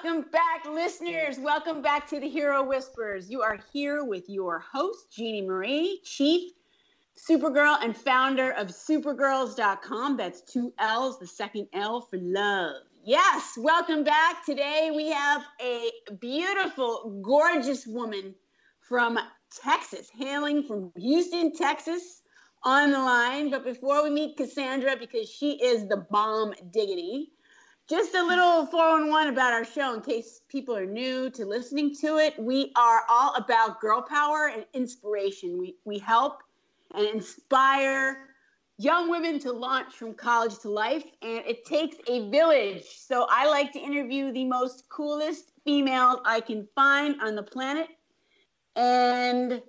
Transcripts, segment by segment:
Welcome back, listeners. Welcome back to the Hero Whispers. You are here with your host, Jeannie Marie, Chief Supergirl and founder of supergirls.com. That's 2 L's, the second L for love. Yes, welcome back. Today we have a beautiful, gorgeous woman from Texas, hailing from Houston, Texas, on the line. But before we meet Cassandra, because she is the bomb diggity, just a little 411 about our show in case people are new to listening to it. We are all about girl power and inspiration. We help and inspire young women to launch from college to life, and it takes a village. So I like to interview the most coolest female I can find on the planet, and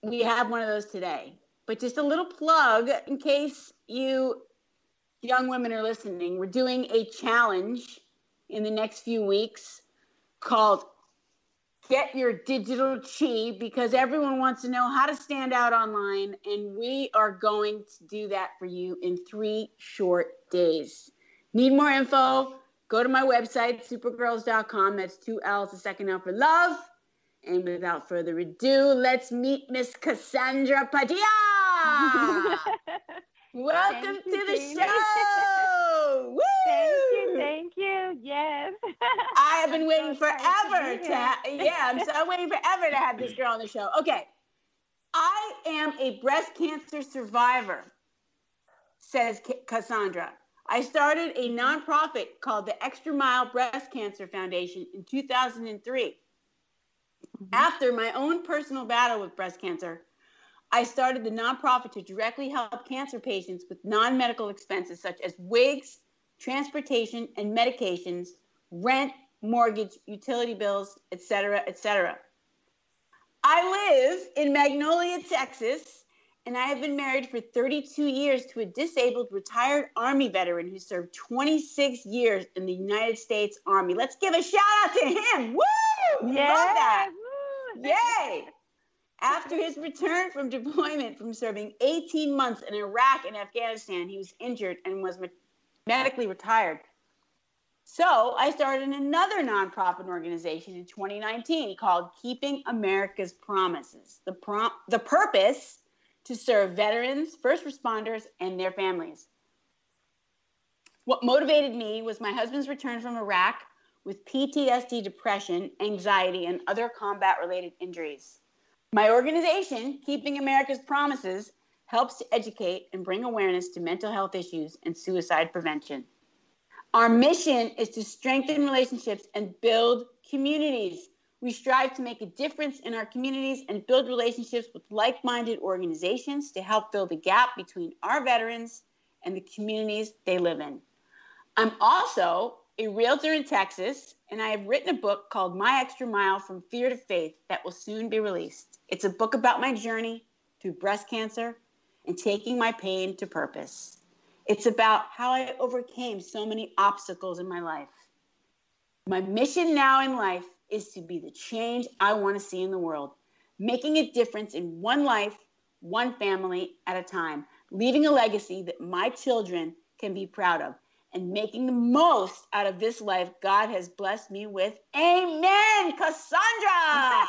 we have one of those today. But just a little plug in case you young women are listening. We're doing a challenge in the next few weeks called Get Your Digital Chi, because everyone wants to know how to stand out online, and we are going to do that for you in 3 short days. Need more info? Go to my website, supergirls.com. That's 2 L's, the second L for love. And without further ado, let's meet Miss Cassandra Padilla. Welcome to the show. Woo! Thank you. Yes. I have been waiting forever I'm waiting forever to have this girl on the show. Okay. I am a breast cancer survivor, says Cassandra. I started a nonprofit called the Extramile Breast Cancer Foundation in 2003. After my own personal battle with breast cancer, I started the nonprofit to directly help cancer patients with non-medical expenses such as wigs, transportation, and medications, rent, mortgage, utility bills, etc., etc. I live in Magnolia, Texas, and I have been married for 32 years to a disabled retired Army veteran who served 26 years in the United States Army. Let's give a shout out to him. Woo! Yes. Love that. Woo. Yay! After his return from deployment from serving 18 months in Iraq and Afghanistan, he was injured and was medically retired. So I started another nonprofit organization in 2019 called Keeping America's Promises. The purpose to serve veterans, first responders, and their families. What motivated me was my husband's return from Iraq with PTSD, depression, anxiety, and other combat-related injuries. My organization, Keeping America's Promises, helps to educate and bring awareness to mental health issues and suicide prevention. Our mission is to strengthen relationships and build communities. We strive to make a difference in our communities and build relationships with like-minded organizations to help fill the gap between our veterans and the communities they live in. I'm also a realtor in Texas, and I have written a book called My Extramile From Fear to Faith that will soon be released. It's a book about my journey through breast cancer and taking my pain to purpose. It's about how I overcame so many obstacles in my life. My mission now in life is to be the change I want to see in the world, making a difference in one life, one family at a time, leaving a legacy that my children can be proud of, and making the most out of this life God has blessed me with. Amen, Cassandra!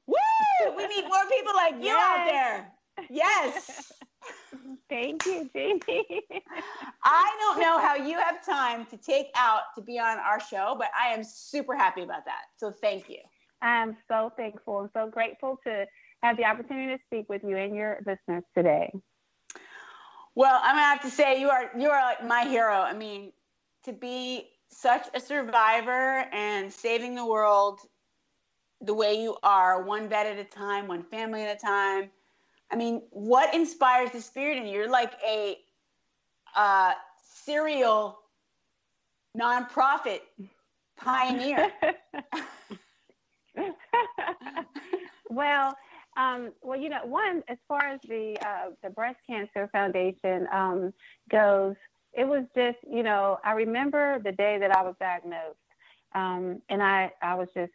Woo! We need more people like you out there. Yes. Thank you, Jeannie. I don't know how you have time to take out to be on our show, but I am super happy about that. So thank you. I'm so thankful and so grateful to have the opportunity to speak with you and your listeners today. Well, I'm gonna have to say you are like my hero. I mean, to be such a survivor and saving the world the way you are, one vet at a time, one family at a time. I mean, what inspires the spirit in you? You're like a serial nonprofit pioneer. Well, you know, one, as far as the Breast Cancer Foundation goes, it was just, you know, I remember the day that I was diagnosed, and I was just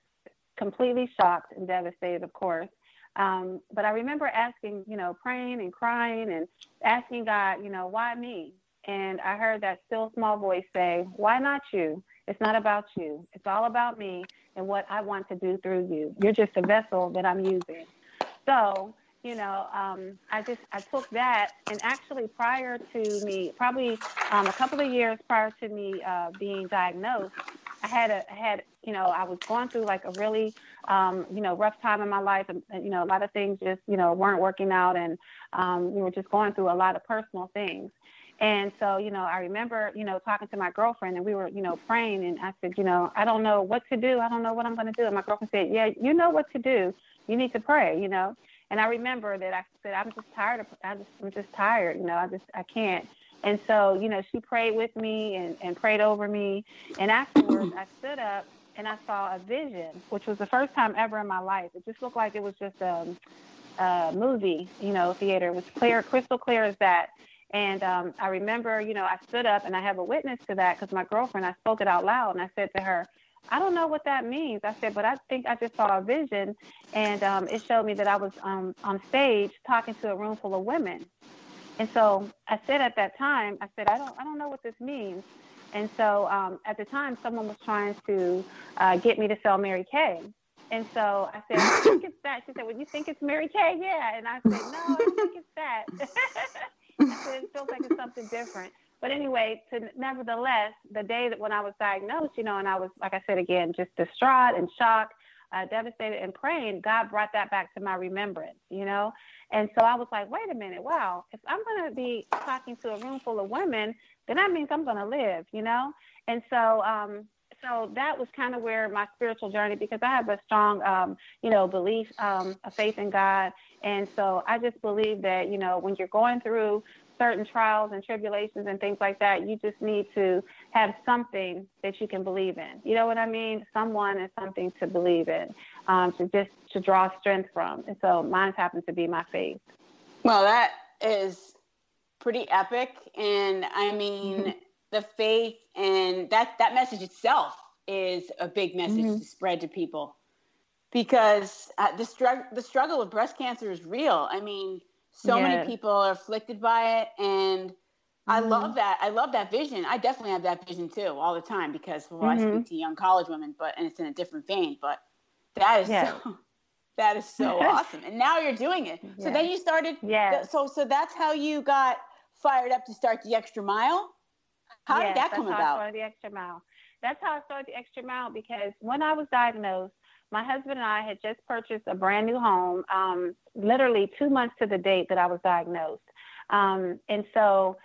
completely shocked and devastated, of course. But I remember asking, you know, praying and crying and asking God, you know, why me? and I heard that still small voice say, "Why not you? It's not about you. It's all about me and what I want to do through you. You're just a vessel that I'm using." So, I took that, and actually prior to me, probably a couple of years prior to me being diagnosed, I was going through like a really, rough time in my life, and a lot of things just, weren't working out, and we were just going through a lot of personal things. And so, I remember, talking to my girlfriend, and we were, praying, and I said, I don't know what to do. I don't know what I'm going to do. And my girlfriend said, yeah, you know what to do. You need to pray, And I remember that I said, I'm just tired. I'm just tired. I can't. And so, she prayed with me and prayed over me. And afterwards, I stood up and I saw a vision, which was the first time ever in my life. It just looked like it was just a movie, theater. It was clear, crystal clear as that. And I remember, I stood up, and I have a witness to that because my girlfriend, I spoke it out loud, and I said to her, I don't know what that means. I said, but I think I just saw a vision, and it showed me that I was on stage talking to a room full of women. And so I said at that time, I said, I don't know what this means. And so at the time, someone was trying to get me to sell Mary Kay. And so I said, I think it's that. She said, well, you think it's Mary Kay? Yeah. And I said, no, I don't think it's that. I said, it feels like it's something different. But anyway, nevertheless, the day that when I was diagnosed, and I was, like I said, again, just distraught and shocked, devastated and praying, God brought that back to my remembrance, And so I was like, wait a minute, wow, if I'm going to be talking to a room full of women, then that means I'm going to live, And so, so that was kind of where my spiritual journey, because I have a strong, belief, a faith in God. And so I just believe that, when you're going through certain trials and tribulations and things like that, you just need to have something that you can believe in. You know what I mean? Someone and something to believe in, to draw strength from. And so mine happens to be my faith. Well, that is pretty epic. And I mean, the faith and that message itself is a big message to spread to people, because the struggle with breast cancer is real. I mean, so many people are afflicted by it, and I love that. I love that vision. I definitely have that vision too, all the time, because I speak to young college women, and it's in a different vein. But that is so awesome. And now you're doing it. Yeah. So then you started. Yeah. So that's how you got fired up to start the Extramile. How did that come about? That's how I started the Extramile. That's how I started the Extramile, because when I was diagnosed, my husband and I had just purchased a brand new home, literally 2 months to the date that I was diagnosed. And so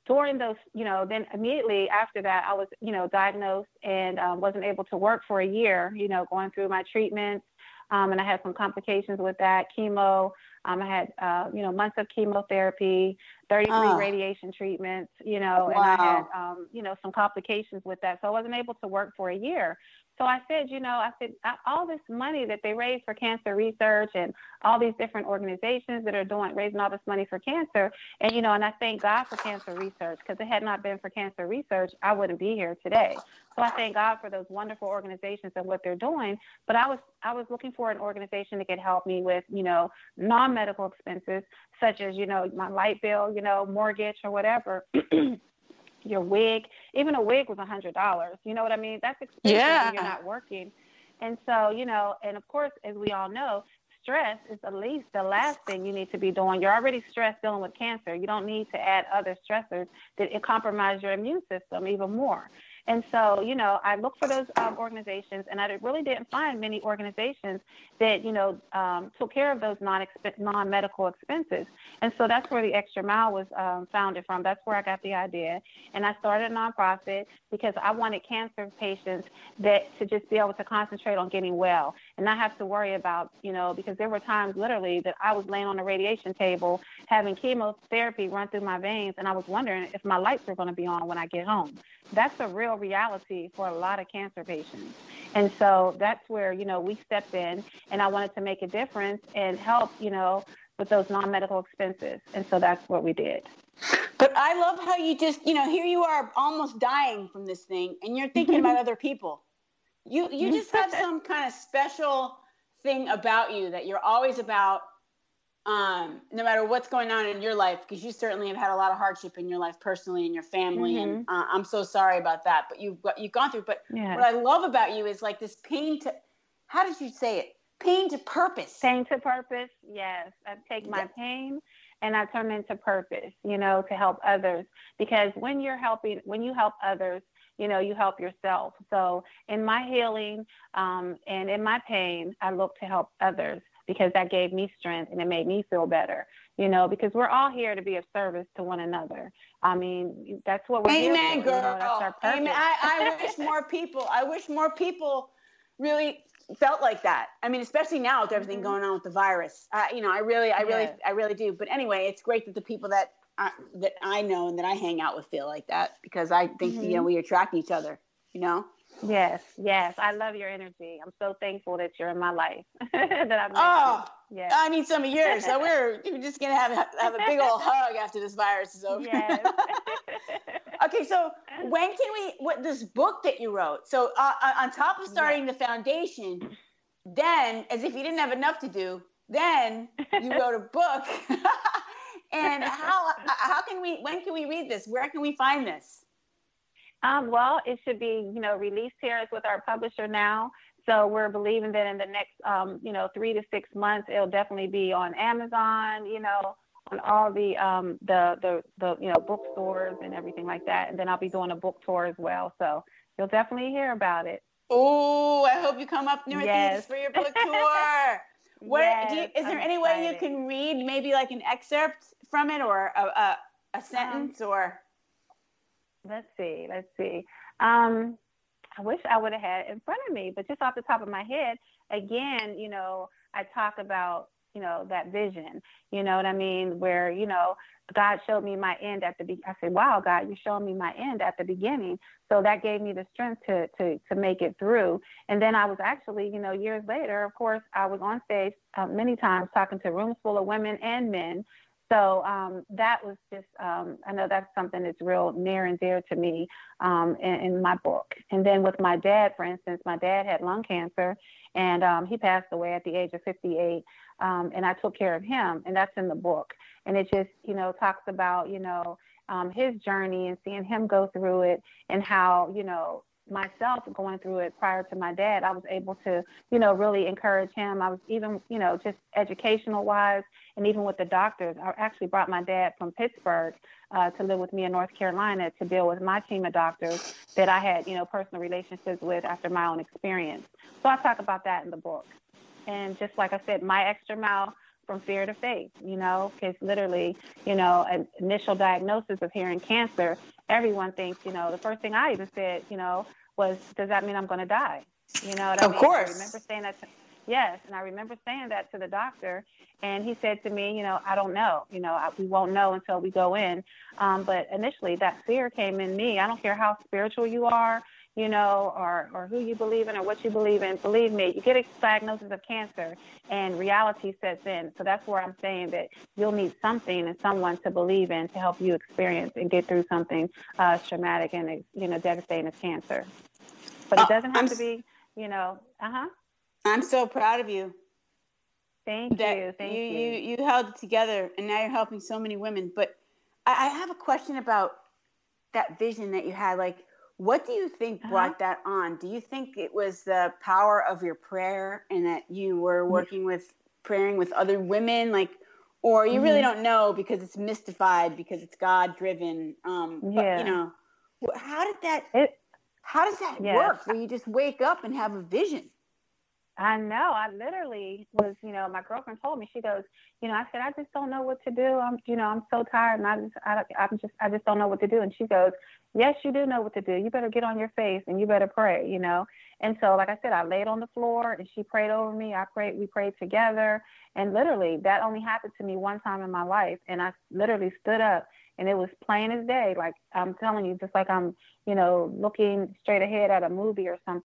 during those, then immediately after that, I was, diagnosed and wasn't able to work for a year, going through my treatments. And I had some complications with that, chemo. I had, months of chemotherapy, 33 radiation treatments, and I had, some complications with that. So I wasn't able to work for a year. So I said, all this money that they raise for cancer research and all these different organizations that are raising all this money for cancer, and, and I thank God for cancer research, because it had not been for cancer research, I wouldn't be here today. So I thank God for those wonderful organizations and what they're doing. But I was looking for an organization that could help me with, non-medical expenses, such as, my light bill, mortgage or whatever. Your wig, even a wig was $100. You know what I mean? That's expensive when you're not working. And so, and of course, as we all know, stress is at least the last thing you need to be doing. You're already stressed dealing with cancer. You don't need to add other stressors that compromise your immune system even more. And so, I looked for those organizations, and I really didn't find many organizations that, took care of those non-medical expenses. And so that's where the Extramile was founded from. That's where I got the idea. And I started a nonprofit because I wanted cancer patients to just be able to concentrate on getting well and not have to worry about, because there were times literally that I was laying on a radiation table having chemotherapy run through my veins, and I was wondering if my lights were going to be on when I get home. That's a real reality for a lot of cancer patients. And so that's where, we stepped in, and I wanted to make a difference and help, with those non-medical expenses. And so that's what we did. But I love how you just, here you are almost dying from this thing, and you're thinking about other people. You just have some kind of special thing about you that you're always about no matter what's going on in your life, because you certainly have had a lot of hardship in your life personally and your family. Mm-hmm. And I'm so sorry about that, but you've gone through. But what I love about you is like this pain to, how did you say it? Pain to purpose. Pain to purpose. Yes. I take my pain and I turn into purpose, to help others. Because when you help others, you help yourself. So in my healing and in my pain, I look to help others, because that gave me strength and it made me feel better, because we're all here to be of service to one another. I mean, that's what we're here for. Amen, girl. That's our purpose. Amen. I wish more people really felt like that. I mean, especially now with everything going on with the virus. I really do. But anyway, it's great that the people that I know and that I hang out with feel like that, because I think, we attract each other, Yes. I love your energy. I'm so thankful that you're in my life. that I've met you. Yes. I need some of yours. So we're just gonna have a big old hug after this virus is over. Yes. Okay, so when can this book that you wrote? So on top of starting the foundation, then, as if you didn't have enough to do, then you wrote a book. And when can we read this? Where can we find this? Well, it should be, released here. It's with our publisher now. So we're believing that in the next, 3 to 6 months, it'll definitely be on Amazon, on all the bookstores and everything like that. And then I'll be doing a book tour as well. So you'll definitely hear about it. Oh, I hope you come up Northeast for your book tour. Is there any way you can read maybe like an excerpt from it, or a sentence, or? Let's see. I wish I would have had it in front of me, but just off the top of my head, again, I talk about, that vision, you know what I mean? Where, God showed me my end at the beginning. I said, wow, God, you're showing me my end at the beginning. So that gave me the strength to make it through. And then I was actually, years later, of course, I was on stage many times talking to rooms full of women and men. So that was just, I know that's something that's real near and dear to me in my book. And then with my dad, for instance, my dad had lung cancer, and he passed away at the age of 58, and I took care of him, and that's in the book. And it just, talks about, his journey and seeing him go through it, and how, myself going through it prior to my dad, I was able to, really encourage him. I was even, just educational wise, and even with the doctors, I actually brought my dad from Pittsburgh to live with me in North Carolina to deal with my team of doctors that I had, personal relationships with after my own experience. So I talk about that in the book. And just like I said, my Extramile from fear to faith, because literally, an initial diagnosis of hearing cancer, everyone thinks, the first thing I even said, was, does that mean I'm going to die? You know what I mean? Of course. I remember saying that. Yes. And I remember saying that to the doctor, and he said to me, I don't know, we won't know until we go in. But initially that fear came in me. I don't care how spiritual you are, or who you believe in or what you believe in. Believe me, you get a diagnosis of cancer and reality sets in. So that's where I'm saying that you'll need something and someone to believe in to help you experience and get through something traumatic and, devastating as cancer. But it doesn't have to be, I'm so proud of you. Thank you. You held it together, and now you're helping so many women. But I have a question about that vision that you had. Like, what do you think brought that on? Do you think it was the power of your prayer, and that you were praying with other women, like, or you really don't know because it's mystified, because it's God driven? But how does that work? Where you just wake up and have a vision? I know. I literally was, my girlfriend told me, she goes, I said, I just don't know what to do. I'm so tired, and I just don't know what to do. And she goes, yes, you do know what to do. You better get on your face and you better pray, And so, like I said, I laid on the floor and she prayed over me. We prayed together. And literally that only happened to me one time in my life. And I literally stood up, and it was plain as day. Like I'm telling you, just like I'm, looking straight ahead at a movie or something.